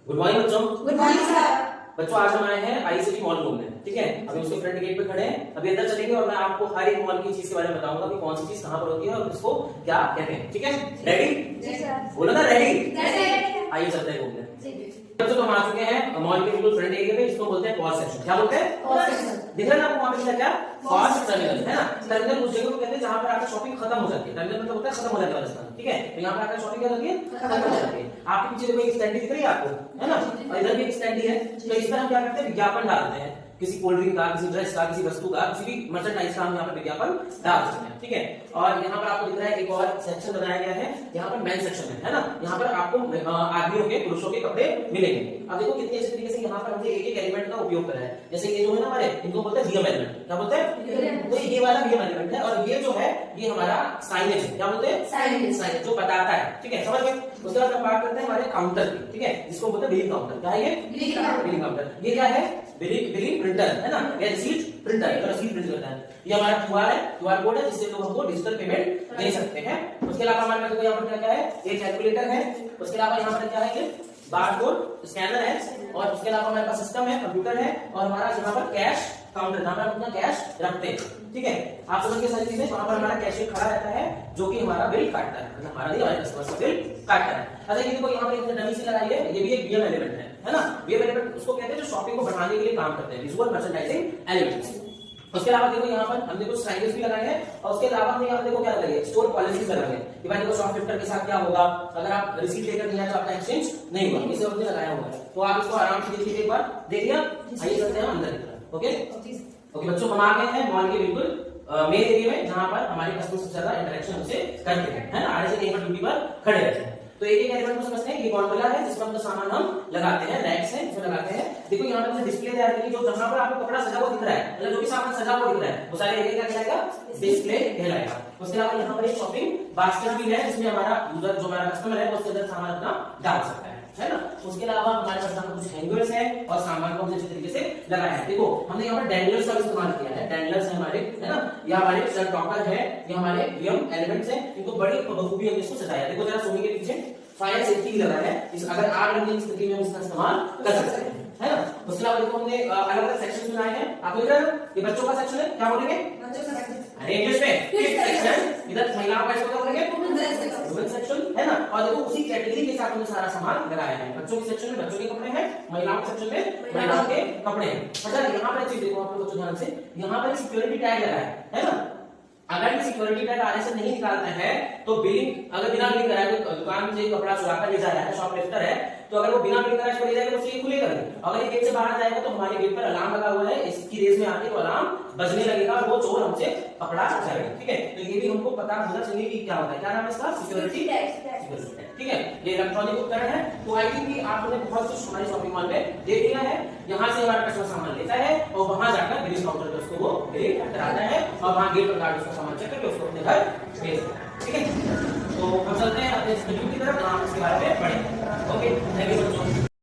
Good morning बच्चों। Good morning sir. बच्चों आज हम आए हैं आईसीटी मॉल घूमने, ठीक है। अभी उसके फ्रंट गेट पे खड़े हैं, अभी अंदर चलेंगे और मैं आपको हर एक मॉल की चीज के बारे में बताऊंगा कि कौन सी चीज कहां पर होती है और उसको क्या कहते हैं, ठीक है। रेडी? जी सर। बोलो ना रेडी। आइए चलते हैं घूमने। बच्चों तो हम आ चुके हैं मॉल के बिल्कुल फ्रंट एरिया में, इसको बोलते हैं पॉज सेक्शन। क्या बोलते हैं? Pause section. दिख रहा है ना आपको वहां पे क्या? पॉज टर्मिनल, है ना। टर्मिनल उस जगह को कहते हैं जहां पर आपकी शॉपिंग खत्म हो जाती है। टर्मिनल मतलब होता है खत्म हो जाने वाला स्थान, ठीक है। तो यहाँ पर आकर शॉपिंग क्या होती है? खत्म हो जाती है। आपके पीछे देखो एक स्टैंड दिख रही है आपको, है ना, और इधर भी एक स्टैंड है। तो इस पर हम क्या करते हैं? विज्ञापन डालते हैं, किसी कोल्ड ड्रिंक का, किसी ड्रेस का, किसी वस्तु का, किसी भी मर्चेंडाइज का हम यहाँ पर विज्ञापन डाल सकते हैं, ठीक है। और यहाँ पर आपको दिख रहा है एक और सेक्शन बनाया गया है, यहाँ पर मेन सेक्शन है ना। यहाँ पर आपको आदमियों के, पुरुषों के कपड़े मिलेंगे। अब देखो कितनी अच्छी तरीके से यहाँ पर हमने एक एक एलिमेंट का उपयोग करा है। जैसे ये जो है ना हमारे, इनको बोलते हैं वीएम एलिमेंट। क्या बोलते हैं? तो ये वाला वीएम एलिमेंट है और ये जो है ये हमारा साइनेज है। क्या बोलते हैं? साइनेज जो बताता है, ठीक है, समझ गए। उसके बाद हम बात करते हैं हमारे काउंटर की, ठीक है, जिसको बोलते हैं बिलिंग काउंटर। क्या है ये? Billing counter. ये क्या है? बिलिंग प्रिंटर, है ना, या रिसीट प्रिंटर, तो रसीद प्रिंट करता है। ये हमारा क्यूआर है, क्यूआर कोड है, जिससे लोग हमको डिजिटल पेमेंट दे सकते हैं। उसके अलावा हमारे पास यहाँ पर क्या है? एक कैलकुलेटर है। उसके अलावा यहाँ पर क्या है? ये बारकोड स्कैनर है। और उसके अलावा हमारे पास सिस्टम है, कंप्यूटर है, और हमारा यहाँ पर कैश काउंटर, जहाँ पर हम अपना कैश रखते हैं, ठीक है। आप समझ के सारी चीजें, वहां पर हमारा कैशियर खड़ा रहता है जो कि हमारा बिल काटता है, मतलब हमारा नहीं, हमारे कस्टमर का बिल काटता है। अच्छा ये देखो यहाँ पर एक डमी सी लगाई है, ये भी एक वीएम एलिमेंट है ना। वीएम एलिमेंट उसको कहते हैं जो शॉपिंग को बढ़ाने के लिए काम करते हैं, विजुअल मर्चेंडाइजिंग एलिमेंट्स। उसके अलावा देखो यहाँ पर हमने कुछ साइनेज भी लगाए हैं। और उसके अलावा हमने यहाँ देखो क्या लगाई है? स्टोर पॉलिसीज लगाई है कि भाई देखो शॉपकीपर के साथ क्या होगा अगर आप रिसीट लेकर नहीं आए तो आपका एक्सचेंज नहीं होगा, इसे हमने लगाया हुआ है। तो आप इसको आराम से देखिए, एक बार देखिए। आइए चलते हैं अंदर की तरफ। ओके बच्चों, हम आ गए हैं मॉल के बिल्कुल मेन एरिया में, जहां पर हमारे कस्टमर सबसे ज्यादा इंटरेक्शन हमसे करते हैं, है ना। आधे से कहीं पर ड्यूटी पर खड़े रहते हैं। तो एक एक एलिमेंट को समझते हैं। ये गोंडोला है जिसमें अपना सामान हम लगाते हैं, रैक्स है इसमें लगाते हैं। देखो यहाँ पर हमने डिस्प्ले तैयार की, जो जहां पर आपको कपड़ा सजा हुआ दिख रहा है, मतलब जो भी सामान सजा हुआ दिख रहा है वो सारे एरिया क्या कहलाएगा? डिस्प्ले कहलाएगा। उसके अलावा यहाँ पर एक शॉपिंग बास्केट भी है, जिसमें हमारा यूजर जो हमारा कस्टमर है वो उसके अंदर सामान अपना डाल सकता है ना। उसके अलावा हमारे पास यहाँ कुछ हैंगर्स है और सामान को हमने अच्छे तरीके से लगाया है। देखो हमने यहाँ पर डैंडलर्स का इस्तेमाल किया है। डैंडलर्स है हमारे, है ना, ये हमारे शर्ट टॉकर है, ये हमारे वीएम एलिमेंट्स हैं। इनको बड़ी बखूबी हमने इसको सजाया। देखो जरा सोनी के पीछे फायर सेफ्टी लगा है, अगर आग लगने की स्थिति में हम इसका इस्तेमाल कर सकते हैं, है ना। उसके अलावा देखो हमने अलग अलग सेक्शन बनाए हैं। आपको दिख रहा है ये बच्चों का सेक्शन है, क्या बोलेंगे? अरे इंग्लिश में किड्स सेक्शन। इधर महिलाओं का इसको क्या बोलेंगे? वुमेन सेक्शन, है ना। और देखो उसी कैटेगरी के साथ हमने सारा सामान लगाया है। बच्चों के सेक्शन में बच्चों के कपड़े हैं, महिलाओं के सेक्शन में महिलाओं के कपड़े हैं। अच्छा यहाँ पर एक चीज देखो आप लोग बच्चों ध्यान से, यहाँ पर सिक्योरिटी टैग लगा है ना। अगर सिक्योरिटी टैग आगे से नहीं निकालता है तो बिलिंग, अगर बिना बिलिंग कराए तो दुकान से कपड़ा चुरा कर ले जा रहा है, शॉपलिफ्टर है, तो अगर वो बिना बिलिंग कराए इसको ले जाएगा तो ये खुलेगा नहीं। अगर ये गेट से बाहर जाएगा तो हमारे गेट पर अलार्म लगा हुआ है, इसकी रेस में आके तो अलार्म बजने लगेगा और वो चोर हमसे कपड़ा जाएगा, ठीक है। तो ये भी हमको पता होना चाहिए कि क्या होता है, क्या नाम है इसका? सिक्योरिटी टैग, ठीक है। ये इलेक्ट्रॉनिक उपकरण है। तो आई थिंक कि आपने बहुत कुछ हमारी शॉपिंग मॉल में देख लिया है। यहाँ से हमारा कस्टमर सामान लेता है और वहां जाकर बिलिंग काउंटर पे उसको वो बिलिंग कराता है और वहां गेट पर गार्ड उसका सामान चेक करके उसको अपने घर भेज देता है, ठीक है। तो हम चलते हैं अपने की तरफ, हम इसके बारे में पढ़ेंगे। ओके, थैंक यू बच्चों।